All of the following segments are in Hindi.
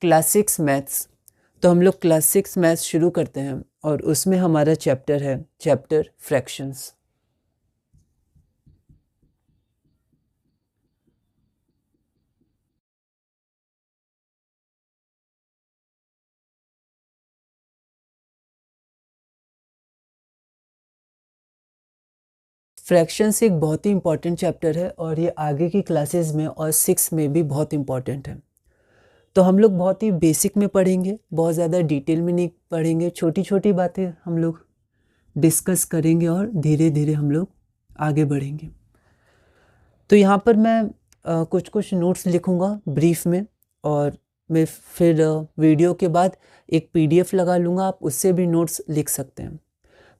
Class 6 maths. तो हम लोग क्लास 6 मैथ्स शुरू करते हैं और उसमें हमारा चैप्टर है चैप्टर फ्रैक्शंस। फ्रैक्शंस एक बहुत ही इंपॉर्टेंट चैप्टर है और ये आगे की क्लासेस में और 6 में भी बहुत इंपॉर्टेंट है। तो हम लोग बहुत ही बेसिक में पढ़ेंगे, बहुत ज़्यादा डिटेल में नहीं पढ़ेंगे, छोटी छोटी बातें हम लोग डिस्कस करेंगे और धीरे धीरे हम लोग आगे बढ़ेंगे। तो यहाँ पर मैं कुछ कुछ नोट्स लिखूँगा ब्रीफ में, और मैं फिर वीडियो के बाद एक PDF लगा लूँगा, आप उससे भी नोट्स लिख सकते हैं।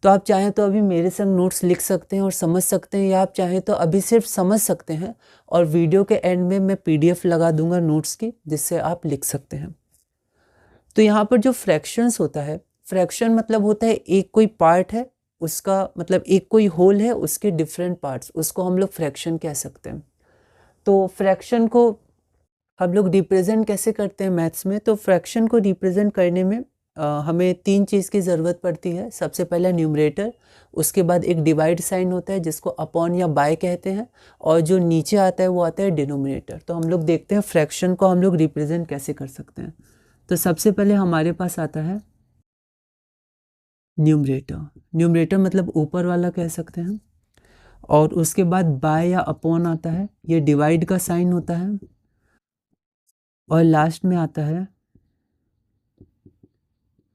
तो आप चाहें तो अभी मेरे संग नोट्स लिख सकते हैं और समझ सकते हैं, या आप चाहें तो अभी सिर्फ समझ सकते हैं और वीडियो के एंड में मैं PDF लगा दूंगा नोट्स की, जिससे आप लिख सकते हैं। तो यहाँ पर जो फ्रैक्शंस होता है, फ्रैक्शन मतलब होता है एक कोई पार्ट है उसका, मतलब एक कोई होल है उसके डिफरेंट पार्ट्स, उसको हम लोग फ्रैक्शन कह सकते हैं। तो फ्रैक्शन को हम लोग रिप्रेजेंट कैसे करते हैं मैथ्स में? तो फ्रैक्शन को रिप्रेजेंट करने में हमें 3 चीज़ की ज़रूरत पड़ती है। सबसे पहला न्यूमरेटर, उसके बाद एक डिवाइड साइन होता है जिसको अपॉन या बाय कहते हैं, और जो नीचे आता है वो आता है डिनोमिनेटर। तो हम लोग देखते हैं फ्रैक्शन को हम लोग रिप्रेजेंट कैसे कर सकते हैं। तो सबसे पहले हमारे पास आता है न्यूमरेटर। न्यूमरेटर मतलब ऊपर वाला कह सकते हैं, और उसके बाद बाय या अपॉन आता है, ये डिवाइड का साइन होता है, और लास्ट में आता है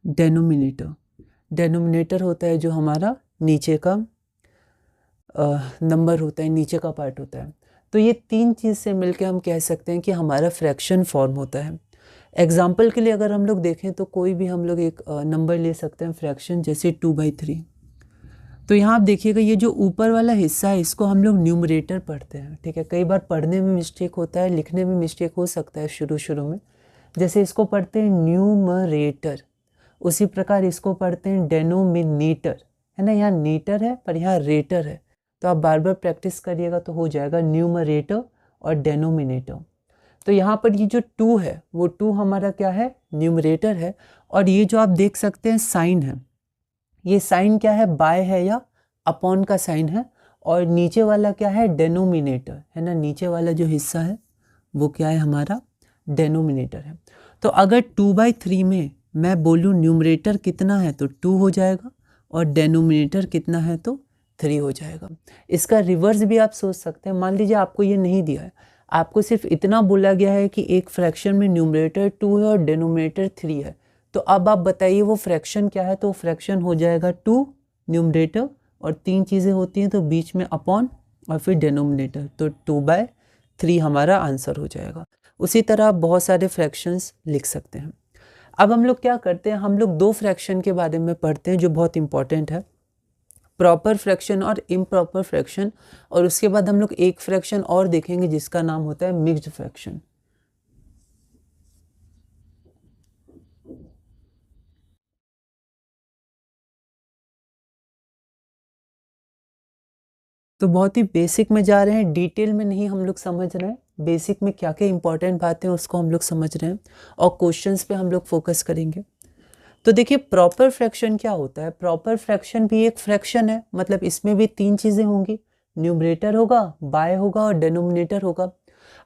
डेनोमिनेटर। डेनोमिनेटर होता है जो हमारा नीचे का नंबर होता है, नीचे का पार्ट होता है। तो ये 3 चीज़ से मिलके हम कह सकते हैं कि हमारा फ्रैक्शन फॉर्म होता है। एग्जाम्पल के लिए अगर हम लोग देखें तो कोई भी हम लोग एक नंबर ले सकते हैं फ्रैक्शन, जैसे 2/3। तो यहाँ आप देखिएगा ये जो ऊपर वाला हिस्सा है इसको हम लोग न्यूमरेटर पढ़ते हैं, ठीक है। कई बार पढ़ने में मिस्टेक होता है, लिखने में मिस्टेक हो सकता है शुरू शुरू में, जैसे इसको पढ़ते हैं न्यूमरेटर, उसी प्रकार इसको पढ़ते हैं डेनोमिनेटर, है ना। यहाँ नीटर है पर यहाँ रेटर है, तो आप बार बार प्रैक्टिस करिएगा तो हो जाएगा न्यूमरेटर और डेनोमिनेटर। तो यहाँ पर ये जो 2 है वो 2 हमारा क्या है, न्यूमरेटर है। और ये जो आप देख सकते हैं साइन है, ये साइन क्या है, बाय है या अपॉन का साइन है, और नीचे वाला क्या है, डेनोमिनेटर, है ना। नीचे वाला जो हिस्सा है वो क्या है, हमारा डेनोमिनेटर है। तो अगर 2/3 में मैं बोलूँ न्यूमरेटर कितना है तो 2 हो जाएगा, और डेनोमिनेटर कितना है तो 3 हो जाएगा। इसका रिवर्स भी आप सोच सकते हैं। मान लीजिए आपको ये नहीं दिया है, आपको सिर्फ इतना बोला गया है कि एक फ्रैक्शन में न्यूमरेटर 2 है और डेनोमिनेटर 3 है, तो अब आप बताइए वो फ्रैक्शन क्या है। तो फ्रैक्शन हो जाएगा 2 न्यूमरेटर, और 3 चीज़ें होती हैं तो बीच में अपॉन और फिर डेनोमिनेटर, तो 2/3 हमारा आंसर हो जाएगा। उसी तरह आप बहुत सारे फ्रैक्शंस लिख सकते हैं। अब हम लोग क्या करते हैं, हम लोग 2 फ्रैक्शन के बारे में पढ़ते हैं जो बहुत इंपॉर्टेंट है, प्रॉपर फ्रैक्शन और इम्प्रॉपर फ्रैक्शन। और उसके बाद हम लोग एक फ्रैक्शन और देखेंगे जिसका नाम होता है मिक्स्ड फ्रैक्शन। तो बहुत ही बेसिक में जा रहे हैं, डिटेल में नहीं हम लोग समझ रहे हैं। बेसिक में क्या क्या इंपॉर्टेंट बातें हैं उसको हम लोग समझ रहे हैं, और क्वेश्चंस पे हम लोग फोकस करेंगे। तो देखिए प्रॉपर फ्रैक्शन क्या होता है। प्रॉपर फ्रैक्शन भी एक फ्रैक्शन है, मतलब इसमें भी 3 चीज़ें होंगी, न्यूमरेटर होगा, बाय होगा और डेनोमिनेटर होगा।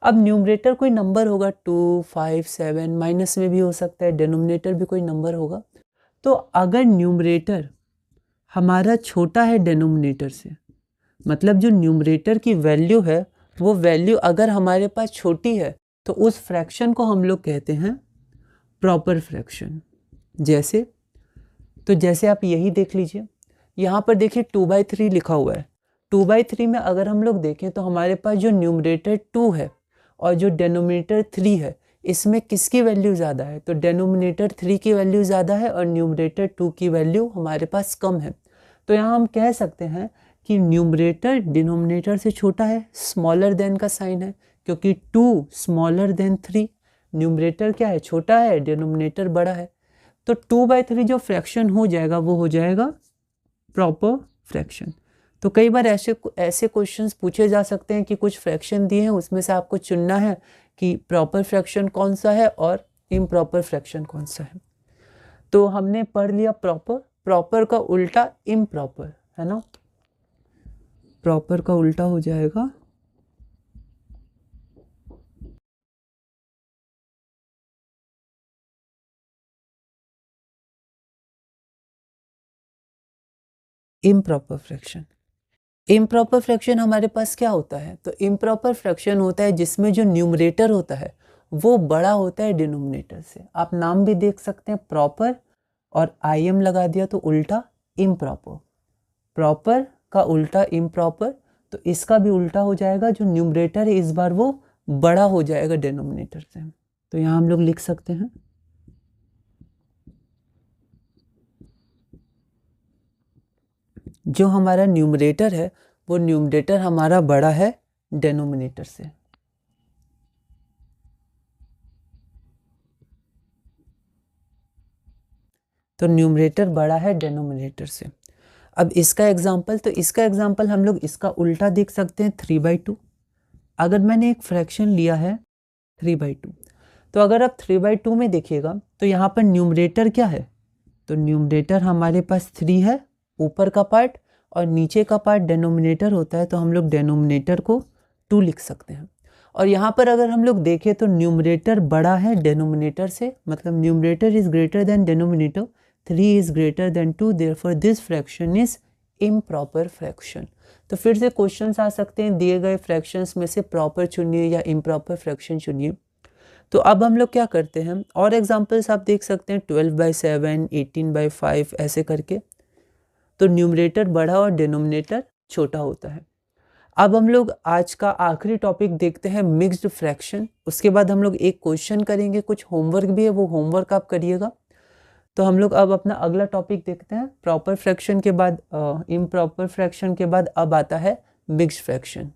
अब न्यूमरेटर कोई नंबर होगा, 2, 5, 7, माइनस में भी हो सकता है, डेनोमिनेटर भी कोई नंबर होगा। तो अगर न्यूमरेटर हमारा छोटा है डेनोमिनेटर से, मतलब जो न्यूमरेटर की वैल्यू है वो वैल्यू अगर हमारे पास छोटी है, तो उस फ्रैक्शन को हम लोग कहते हैं प्रॉपर फ्रैक्शन। जैसे आप यही देख लीजिए, यहाँ पर देखिए 2/3 लिखा हुआ है। 2/3 में अगर हम लोग देखें तो हमारे पास जो न्यूमरेटर 2 है और जो डेनोमिनेटर 3 है, इसमें किसकी वैल्यू ज़्यादा है? तो डेनोमिनेटर 3 की वैल्यू ज़्यादा है और न्यूमरेटर 2 की वैल्यू हमारे पास कम है। तो यहाँ हम कह सकते हैं कि न्यूमरेटर डिनोमिनेटर से छोटा है, स्मॉलर देन का साइन है, क्योंकि 2 स्मॉलर देन 3। न्यूमरेटर क्या है, छोटा है, डिनोमिनेटर बड़ा है। तो 2/3 जो फ्रैक्शन हो जाएगा वो हो जाएगा प्रॉपर फ्रैक्शन। तो कई बार ऐसे क्वेश्चंस पूछे जा सकते हैं कि कुछ फ्रैक्शन दिए हैं, उसमें से आपको चुनना है कि प्रॉपर फ्रैक्शन कौन सा है और इम्प्रॉपर फ्रैक्शन कौन सा है। तो हमने पढ़ लिया प्रॉपर, प्रॉपर का उल्टा इम्प्रॉपर है ना, प्रॉपर का उल्टा हो जाएगा इम्प्रॉपर फ्रैक्शन। इम्प्रॉपर फ्रैक्शन हमारे पास क्या होता है, तो इम्प्रॉपर फ्रैक्शन होता है जिसमें जो न्यूमरेटर होता है वो बड़ा होता है डिनोमिनेटर से। आप नाम भी देख सकते हैं प्रॉपर, और IM लगा दिया तो उल्टा इम्प्रॉपर, प्रॉपर का उल्टा इम्प्रॉपर, तो इसका भी उल्टा हो जाएगा, जो न्यूमरेटर है इस बार वो बड़ा हो जाएगा डिनोमिनेटर से। तो यहाँ हम लोग लिख सकते हैं जो हमारा न्यूमरेटर है वो न्यूमरेटर हमारा बड़ा है डिनोमिनेटर से। तो न्यूमरेटर बड़ा है डिनोमिनेटर से। अब इसका एग्जाम्पल, तो इसका एग्जाम्पल हम लोग इसका उल्टा देख सकते हैं 3/2। अगर मैंने एक फ्रैक्शन लिया है 3/2, तो अगर आप 3/2 में देखिएगा तो यहाँ पर न्यूमरेटर क्या है, तो न्यूमरेटर हमारे पास 3 है ऊपर का पार्ट, और नीचे का पार्ट डिनोमिनेटर होता है, तो हम लोग डिनोमिनेटर को 2 लिख सकते हैं। और यहाँ पर अगर हम लोग देखें तो न्यूमरेटर बड़ा है डिनोमिनेटर से, मतलब numerator is greater than denominator, 3 is greater than 2, therefore this fraction is improper fraction. तो फिर से क्वेश्चंस आ सकते हैं, दिए गए फ्रैक्शंस में से प्रॉपर चुनिए या इम्प्रॉपर फ्रैक्शन चुनिए। तो अब हम लोग क्या करते हैं, और एग्जांपल्स आप देख सकते हैं 12/7, 18/5 ऐसे करके। तो न्यूमरेटर बड़ा और डिनोमिनेटर छोटा होता है। अब हम लोग आज का आखिरी टॉपिक देखते हैं मिक्स्ड फ्रैक्शन। उसके बाद हम लोग एक क्वेश्चन करेंगे, कुछ होमवर्क भी है, वो होमवर्क आप करिएगा। तो हम लोग अब अपना अगला टॉपिक देखते हैं। प्रॉपर फ्रैक्शन के बाद इम्प्रॉपर फ्रैक्शन के बाद अब आता है मिक्स्ड फ्रैक्शन।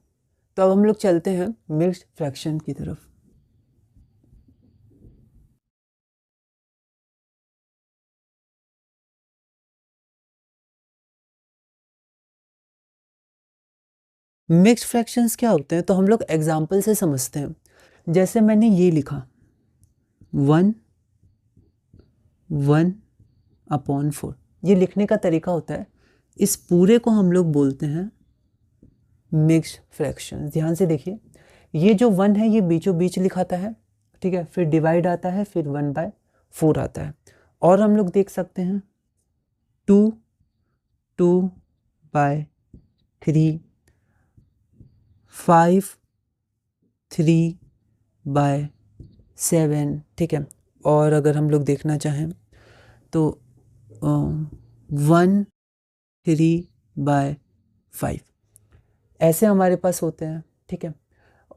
तो अब हम लोग चलते हैं मिक्स्ड फ्रैक्शन की तरफ। मिक्स्ड फ्रैक्शंस क्या होते हैं, तो हम लोग एग्जाम्पल से समझते हैं। जैसे मैंने ये लिखा 1/4, ये लिखने का तरीका होता है। इस पूरे को हम लोग बोलते हैं मिक्स्ड फ्रैक्शन। ध्यान से देखिए, ये जो 1 है ये बीचों बीच लिखाता है, ठीक है, फिर डिवाइड आता है, फिर 1/4 आता है। और हम लोग देख सकते हैं 2/3, 5 3/7, ठीक है। और अगर हम लोग देखना चाहें तो 1/3/5 ऐसे हमारे पास होते हैं, ठीक है।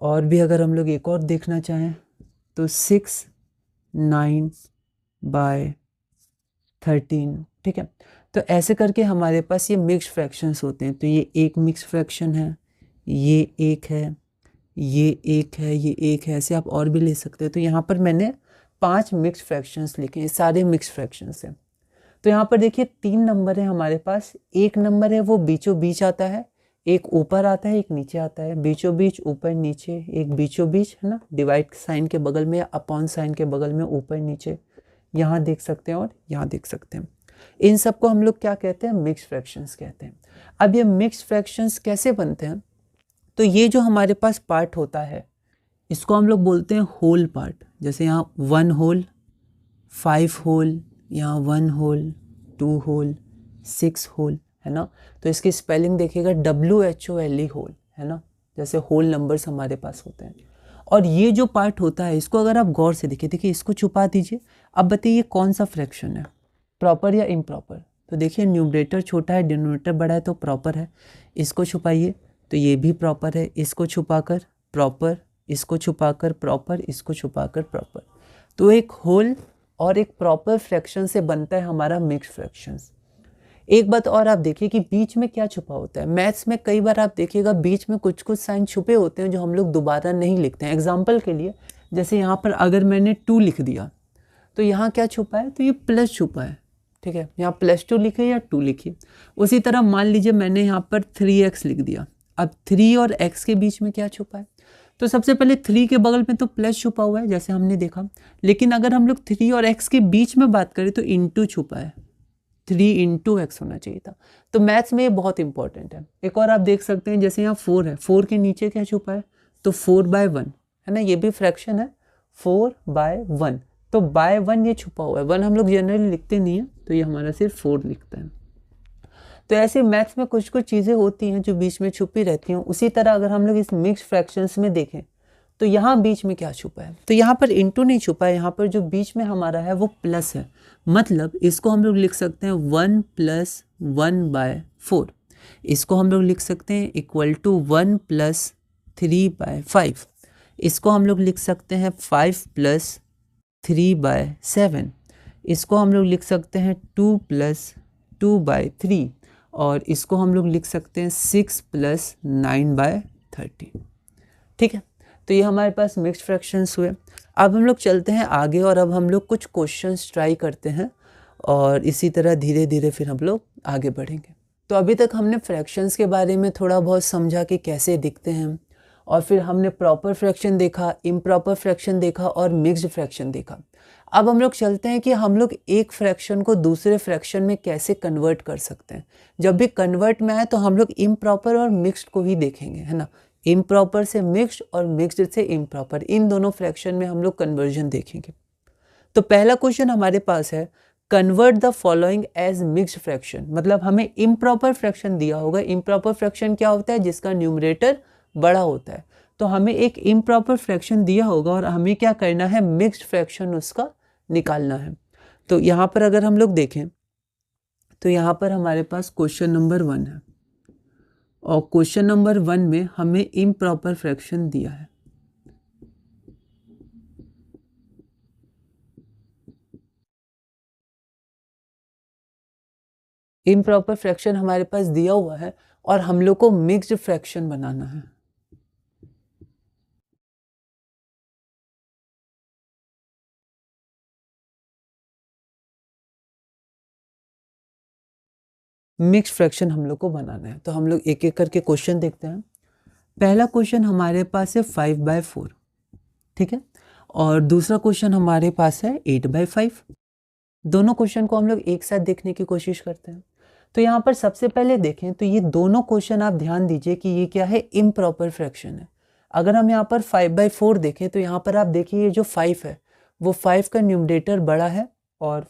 और भी अगर हम लोग एक और देखना चाहें तो 6/9/13, ठीक है। तो ऐसे करके हमारे पास ये मिक्स्ड फ्रैक्शंस होते हैं। तो ये एक मिक्स्ड फ्रैक्शन है, ये एक है, ये एक है, ये एक है, ऐसे आप और भी ले सकते हो। तो यहाँ पर मैंने 5 मिक्स्ड फ्रैक्शंस लिखे हैं, सारे मिक्स्ड फ्रैक्शंस हैं। तो यहाँ पर देखिए 3 नंबर है हमारे पास। एक नंबर है वो बीचों बीच आता है, एक ऊपर आता है, एक नीचे आता है। बीचों बीच, ऊपर नीचे, एक बीचों बीच है ना, डिवाइड साइन के बगल में, अपॉन साइन के बगल में, ऊपर नीचे, यहाँ देख सकते हैं और यहाँ देख सकते हैं। इन सबको हम लोग क्या कहते हैं, मिक्स्ड फ्रैक्शंस कहते हैं। अब ये मिक्स्ड फ्रैक्शंस कैसे बनते हैं, तो ये जो हमारे पास पार्ट होता है इसको हम लोग बोलते हैं होल पार्ट। जैसे यहाँ 1 होल, 5 होल, यहाँ 1 होल, 2 होल, 6 होल, है ना। तो इसकी स्पेलिंग देखिएगा WHOLE होल, है ना, जैसे होल नंबर्स हमारे पास होते हैं। और ये जो पार्ट होता है इसको अगर आप गौर से देखिए इसको छुपा दीजिए। अब बताइए कौन सा फ्रैक्शन है, प्रॉपर या इम्प्रॉपर। तो देखिए न्यूमरेटर छोटा है, डिनोमिनेटर बड़ा है, तो प्रॉपर है। इसको छुपाइए तो ये भी प्रॉपर है, इसको छुपाकर प्रॉपर, इसको छुपाकर प्रॉपर, इसको छुपाकर प्रॉपर। तो एक होल और एक प्रॉपर फ्रैक्शन से बनता है हमारा मिक्स्ड फ्रैक्शंस। एक बात और आप देखिए कि बीच में क्या छुपा होता है। मैथ्स में कई बार आप देखिएगा बीच में कुछ कुछ साइन छुपे होते हैं जो हम लोग दोबारा नहीं लिखते हैं। एग्जाम्पल के लिए जैसे यहाँ पर अगर मैंने 2 लिख दिया तो यहाँ क्या छुपा है, तो ये प्लस छुपा है, ठीक है। यहाँ +2 लिखे या 2 लिखिए। उसी तरह मान लीजिए मैंने यहाँ पर 3x लिख दिया। अब 3 और x के बीच में क्या छुपा है, तो सबसे पहले 3 के बगल में तो प्लस छुपा हुआ है जैसे हमने देखा, लेकिन अगर हम लोग 3 और x के बीच में बात करें तो इंटू छुपा है, 3 इंटू एक्स होना चाहिए था। तो मैथ्स में ये बहुत इंपॉर्टेंट है। एक और आप देख सकते हैं जैसे यहाँ 4 है, 4 के नीचे क्या छुपा है, तो 4/1 है ना, ये भी फ्रैक्शन है, 4/1, तो बाय 1 ये छुपा हुआ है। 1 हम लोग जनरली लिखते नहीं है, तो ये हमारा सिर्फ 4 लिखता है। तो ऐसे मैथ्स में कुछ कुछ चीज़ें होती हैं जो बीच में छुपी रहती हैं। उसी तरह अगर हम लोग इस मिक्स्ड फ्रैक्शंस में देखें तो यहाँ बीच में क्या छुपा है, तो यहाँ पर इंटू नहीं छुपा है, यहाँ पर जो बीच में हमारा है वो प्लस है। मतलब इसको हम लोग लिख सकते हैं 1 + 1/4। इसको हम लोग लिख सकते हैं इक्वल टू 1 + 3/5। इसको हम लोग लिख सकते हैं 5 + 3/7। इसको हम लोग लिख सकते हैं 2 + 2/3। और इसको हम लोग लिख सकते हैं 6 + 9/30। ठीक है, तो ये हमारे पास मिक्स्ड फ्रैक्शंस हुए। अब हम लोग चलते हैं आगे और अब हम लोग कुछ क्वेश्चंस ट्राई करते हैं और इसी तरह धीरे धीरे फिर हम लोग आगे बढ़ेंगे। तो अभी तक हमने फ्रैक्शंस के बारे में थोड़ा बहुत समझा कि कैसे दिखते हैं, और फिर हमने प्रॉपर फ्रैक्शन देखा, इम्प्रॉपर फ्रैक्शन देखा और मिक्स्ड फ्रैक्शन देखा। अब हम लोग चलते हैं कि हम लोग एक फ्रैक्शन को दूसरे फ्रैक्शन में कैसे कन्वर्ट कर सकते हैं। जब भी कन्वर्ट में आए तो हम लोग इम्प्रॉपर और मिक्स्ड को ही देखेंगे, है ना। इम्प्रॉपर से मिक्स्ड और मिक्स्ड से इम्प्रॉपर, इन दोनों फ्रैक्शन में हम लोग कन्वर्जन देखेंगे। तो पहला क्वेश्चन हमारे पास है, convert the following as mixed fraction. मतलब हमें इम्प्रॉपर फ्रैक्शन दिया होगा। इम्प्रॉपर फ्रैक्शन क्या होता है, जिसका न्यूमरेटर बड़ा होता है। तो हमें एक इम्प्रॉपर फ्रैक्शन दिया होगा और हमें क्या करना है, मिक्स्ड फ्रैक्शन उसका निकालना है। तो यहाँ पर अगर हम लोग देखें तो यहाँ पर हमारे पास क्वेश्चन नंबर 1 है, और क्वेश्चन नंबर 1 में हमें इम्प्रॉपर फ्रैक्शन दिया है। इम्प्रॉपर फ्रैक्शन हमारे पास दिया हुआ है और हम लोग को मिक्स्ड फ्रैक्शन बनाना है। मिक्स्ड फ्रैक्शन हम लोग को बनाना है। तो हम लोग एक एक करके क्वेश्चन देखते हैं। पहला क्वेश्चन हमारे पास है 5/4, ठीक है, और दूसरा क्वेश्चन हमारे पास है 8/5। दोनों क्वेश्चन को हम लोग एक साथ देखने की कोशिश करते हैं। तो यहाँ पर सबसे पहले देखें तो ये दोनों क्वेश्चन आप ध्यान दीजिए कि ये क्या है, इम्प्रॉपर फ्रैक्शन है। अगर हम यहाँ पर 5/4 देखें तो यहाँ पर आप देखिए ये जो 5 है वो 5 का न्यूमरेटर बड़ा है, और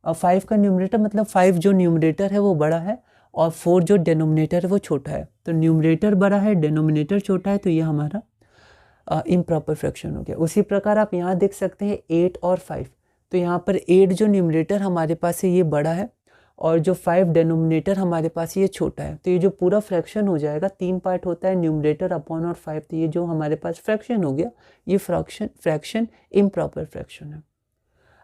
5 का न्यूमरेटर मतलब 5 जो न्यूमरेटर है वो बड़ा है और 4 जो डेनोमिनेटर है वो छोटा है। तो न्यूमरेटर बड़ा है, डेनोमिनेटर छोटा है, तो ये हमारा इम्प्रॉपर फ्रैक्शन हो गया। उसी प्रकार आप यहाँ देख सकते हैं 8 और 5। तो यहाँ पर 8 जो न्यूमरेटर हमारे पास है ये बड़ा है, और जो 5 डेनोमिनेटर हमारे पास ये छोटा है। तो ये जो पूरा फ्रैक्शन हो जाएगा, 3 पार्ट होता है, न्यूमरेटर अपॉन और 5। तो ये जो हमारे पास फ्रैक्शन हो गया, ये फ्रैक्शन इम्प्रॉपर फ्रैक्शन है।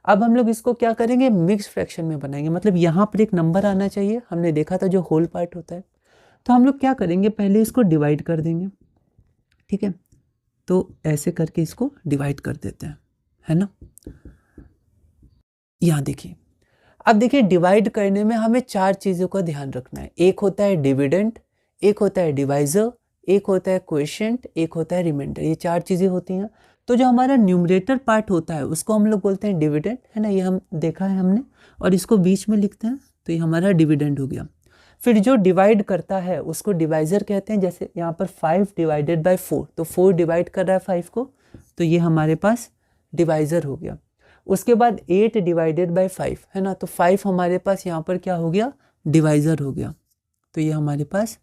अब हम लोग इसको क्या करेंगे, मिक्स फ्रैक्शन में बनाएंगे। मतलब यहाँ पर एक नंबर आना चाहिए, हमने देखा था जो होल पार्ट होता है। तो हम लोग क्या करेंगे, पहले इसको डिवाइड कर देंगे, ठीक है। तो ऐसे करके इसको डिवाइड कर देते हैं, है ना। यहाँ देखिए, अब देखिए डिवाइड करने में हमें 4 चीज़ों का ध्यान रखना है। एक होता है डिविडेंड, एक होता है डिवाइज़र, एक होता है क्वोशिएंट, एक होता है रिमाइंडर। ये 4 चीज़ें होती हैं। तो जो हमारा न्यूमरेटर पार्ट होता है उसको हम लोग बोलते हैं डिविडेंड, है ना, ये हम देखा है हमने, और इसको बीच में लिखते हैं, तो ये हमारा डिविडेंड हो गया। फिर जो डिवाइड करता है उसको डिवाइज़र कहते हैं। जैसे यहाँ पर 5 डिवाइडेड बाय 4, तो 4 डिवाइड कर रहा है 5 को, तो ये हमारे पास डिवाइज़र हो गया। उसके बाद 8 डिवाइडेड बाय 5, है ना, तो 5 हमारे पास यहाँ पर क्या हो गया, डिवाइज़र हो गया। तो ये हमारे पास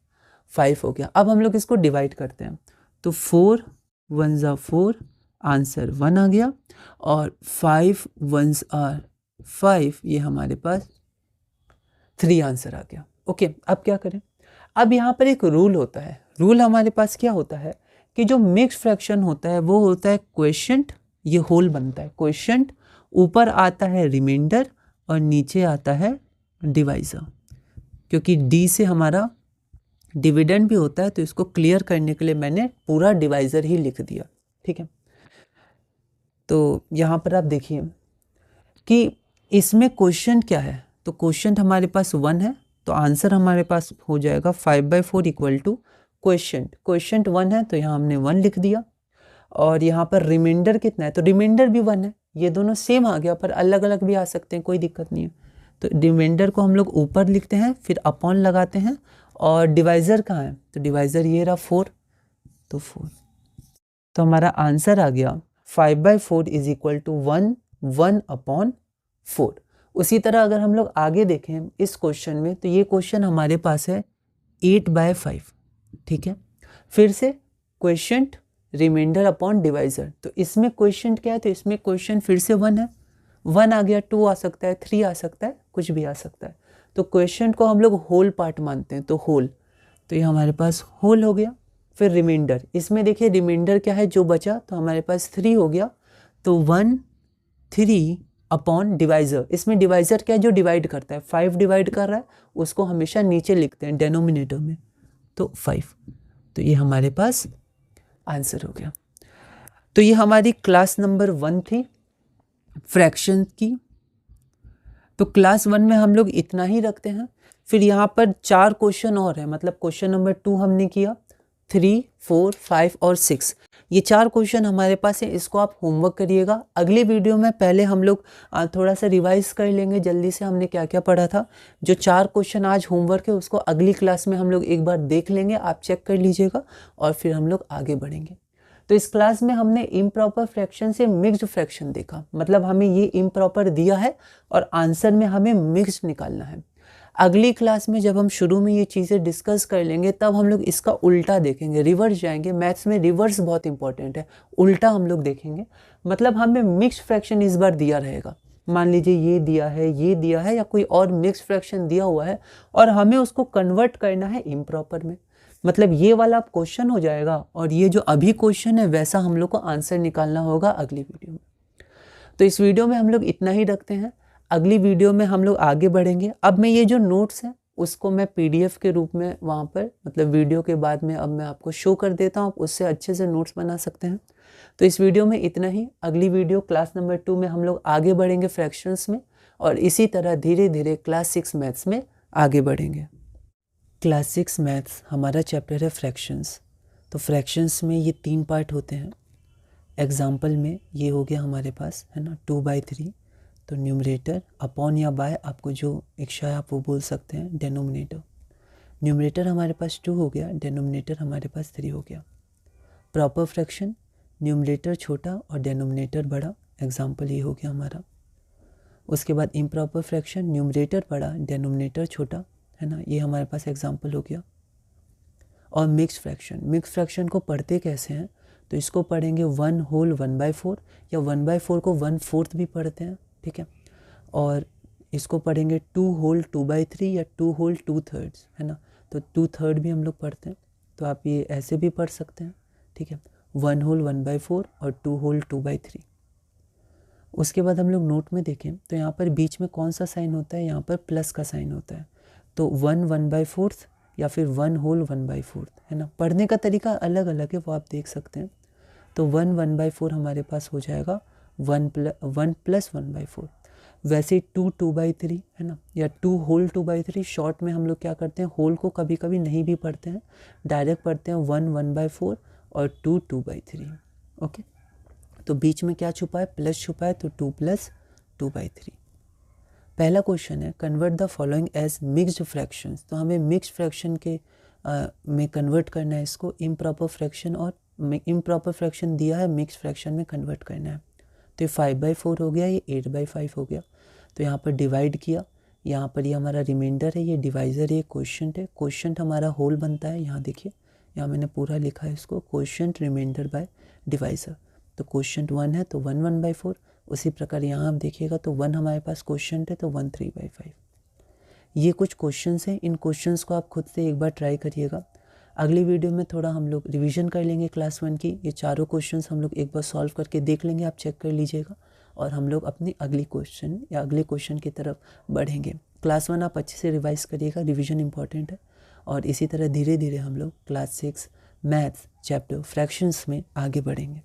5 हो गया। अब हम लोग इसको डिवाइड करते हैं, तो 4 1 ज़ा 4, आंसर 1 आ गया, और 5 1 आर 5, ये हमारे पास 3 आंसर आ गया। ओके, अब क्या करें, अब यहाँ पर एक रूल होता है। रूल हमारे पास क्या होता है कि जो मिक्स्ड फ्रैक्शन होता है वो होता है क्वोशिएंट, ये होल बनता है क्वोशिएंट, ऊपर आता है रिमाइंडर और नीचे आता है डिवाइज़र। क्योंकि डी से हमारा डिविडेंड भी होता है, तो इसको क्लियर करने के लिए मैंने पूरा डिवाइज़र ही लिख दिया, ठीक है। तो यहाँ पर आप देखिए कि इसमें क्वोशिएंट क्या है, तो क्वोशिएंट हमारे पास 1 है, तो आंसर हमारे पास हो जाएगा 5/4 इक्वल टू क्वोशिएंट। क्वोशिएंट 1 है, तो यहाँ हमने 1 लिख दिया। और यहाँ पर रिमाइंडर कितना है, तो रिमाइंडर भी 1 है। ये दोनों सेम आ गया, पर अलग अलग भी आ सकते हैं, कोई दिक्कत नहीं है। तो रिमाइंडर को हम लोग ऊपर लिखते हैं, फिर अपॉन लगाते हैं, और डिवाइज़र कहाँ है, तो डिवाइज़र ये रहा 4, तो 4। तो हमारा आंसर आ गया 5/4 इज इक्वल टू 1/4। उसी तरह अगर हम लोग आगे देखें इस क्वेश्चन में, तो ये क्वेश्चन हमारे पास है 8/5, ठीक है। फिर से क्वेश्चन रिमाइंडर अपॉन डिवाइज़र, तो इसमें क्वेश्चन क्या है, तो इसमें क्वेश्चन फिर से 1 है। 1 आ गया, 2 आ सकता है, 3 आ सकता है, कुछ भी आ सकता है। तो क्वेश्चन को हम लोग होल पार्ट मानते हैं, तो होल, तो ये हमारे पास होल हो गया। फिर रिमाइंडर, इसमें देखिए रिमाइंडर क्या है जो बचा, तो हमारे पास 3 हो गया, तो 1/3 अपॉन डिवाइज़र। इसमें डिवाइज़र क्या है, जो डिवाइड करता है, 5 डिवाइड कर रहा है, उसको हमेशा नीचे लिखते हैं डेनोमिनेटर में, तो 5। तो ये हमारे पास आंसर हो गया। तो ये हमारी क्लास नंबर 1 थी फ्रैक्शन की। तो क्लास 1 में हम लोग इतना ही रखते हैं। फिर यहाँ पर 4 क्वेश्चन और है, मतलब क्वेश्चन नंबर 2 हमने किया, 3, 4, 5 और 6, ये 4 क्वेश्चन हमारे पास है। इसको आप होमवर्क करिएगा। अगली वीडियो में पहले हम लोग थोड़ा सा रिवाइज कर लेंगे जल्दी से, हमने क्या क्या पढ़ा था। जो 4 क्वेश्चन आज होमवर्क है उसको अगली क्लास में हम लोग एक बार देख लेंगे, आप चेक कर लीजिएगा, और फिर हम लोग आगे बढ़ेंगे। तो इस क्लास में हमने इम्प्रॉपर फ्रैक्शन से मिक्स्ड फ्रैक्शन देखा, मतलब हमें ये इम्प्रॉपर दिया है और आंसर में हमें मिक्स्ड निकालना है। अगली क्लास में जब हम शुरू में ये चीज़ें डिस्कस कर लेंगे, तब हम लोग इसका उल्टा देखेंगे, रिवर्स जाएंगे। मैथ्स में रिवर्स बहुत इंपॉर्टेंट है, उल्टा हम लोग देखेंगे। मतलब हमें मिक्स्ड फ्रैक्शन इस बार दिया रहेगा, मान लीजिए ये दिया है, ये दिया है, या कोई और मिक्स्ड फ्रैक्शन दिया हुआ है, और हमें उसको कन्वर्ट करना है इम्प्रॉपर में। मतलब ये वाला क्वेश्चन हो जाएगा, और ये जो अभी क्वेश्चन है वैसा हम लोग को आंसर निकालना होगा अगली वीडियो में। तो इस वीडियो में हम लोग इतना ही रखते हैं। अगली वीडियो में हम लोग आगे बढ़ेंगे। अब मैं ये जो नोट्स हैं उसको मैं PDF के रूप में वहाँ पर, मतलब वीडियो के बाद में अब मैं आपको शो कर देता हूँ, आप उससे अच्छे से नोट्स बना सकते हैं। तो इस वीडियो में इतना ही। अगली वीडियो क्लास नंबर 2 में हम लोग आगे बढ़ेंगे फ्रैक्शंस में, और इसी तरह धीरे धीरे क्लास 6 मैथ्स में आगे बढ़ेंगे। क्लास 6 मैथ्स हमारा चैप्टर है फ्रैक्शंस। तो फ्रैक्शंस में ये 3 पार्ट होते हैं। एग्जाम्पल में ये हो गया हमारे पास, है ना, 2/3। तो न्यूमरेटर अपॉन या बाय, आपको जो इच्छा है आप वो बोल सकते हैं। डेनोमिनेटर, न्यूमरेटर हमारे पास 2 हो गया, डेनोमिनेटर हमारे पास 3 हो गया। प्रॉपर फ्रैक्शन, न्यूमरेटर छोटा और डेनोमिनेटर बड़ा, एग्जाम्पल ये हो गया हमारा। उसके बाद इम्प्रॉपर फ्रैक्शन, न्यूमरेटर बड़ा, डेनोमिनेटर छोटा, है ना, ये हमारे पास एग्जाम्पल हो गया। और मिक्स फ्रैक्शन, मिक्स फ्रैक्शन को पढ़ते कैसे हैं, तो इसको पढ़ेंगे 1/4 या 1/4 को 1/4 भी पढ़ते हैं, ठीक है। और इसको पढ़ेंगे 2/3 या 2/2, है ना, तो 2/3 भी हम लोग पढ़ते हैं। तो आप ये ऐसे भी पढ़ सकते हैं, ठीक है, 1/4 और 2/3। उसके बाद हम लोग नोट में देखें तो यहाँ पर बीच में कौन सा साइन होता है, यहाँ पर प्लस का साइन होता है। तो 1/4 या फिर 1/4, है ना। पढ़ने का तरीका अलग अलग है, वो आप देख सकते हैं। तो 1/4 हमारे पास हो जाएगा 1 + 1/4। वैसे 2/3, है ना, या 2/2/3। शॉर्ट में हम लोग क्या करते हैं, होल को कभी कभी नहीं भी पढ़ते हैं, डायरेक्ट पढ़ते हैं 1/4 और 2/3। ओके, तो बीच में क्या छुपा है, प्लस छुपा है, तो 2 + 2/3। पहला क्वेश्चन है convert the following as mixed fractions. तो हमें मिक्स्ड फ्रैक्शन के में कन्वर्ट करना है इसको, इम्प्रॉपर फ्रैक्शन, और इम्प्रॉपर फ्रैक्शन दिया है मिक्स्ड फ्रैक्शन में कन्वर्ट करना है। तो ये 5/4 हो गया, ये 8/5 हो गया। तो यहाँ पर डिवाइड किया, यहाँ पर ये हमारा रिमाइंडर है, ये डिवाइज़र है, ये क्वोशिएंट है। क्वोशिएंट हमारा होल बनता है, यहाँ देखिए, यहाँ मैंने पूरा लिखा है इसको, क्वोशिएंट रिमाइंडर बाय डिवाइज़र। तो क्वोशिएंट 1 है तो 1/4। उसी प्रकार यहाँ आप देखिएगा तो 1 हमारे पास क्वोशिएंट है, तो 1 3/5। ये कुछ क्वेश्चंस हैं, इन क्वेश्चंस को आप खुद से एक बार ट्राई करिएगा। अगली वीडियो में थोड़ा हम लोग रिवीजन कर लेंगे क्लास 1 की। ये चारों क्वेश्चंस हम लोग एक बार सॉल्व करके देख लेंगे, आप चेक कर लीजिएगा, और हम लोग अपनी अगली क्वेश्चन या अगले क्वेश्चन की तरफ बढ़ेंगे। क्लास 1 आप अच्छे से रिवाइज करिएगा, रिवीजन इंपॉर्टेंट है। और इसी तरह धीरे धीरे हम लोग क्लास 6 मैथ्स चैप्टर फ्रैक्शंस में आगे बढ़ेंगे।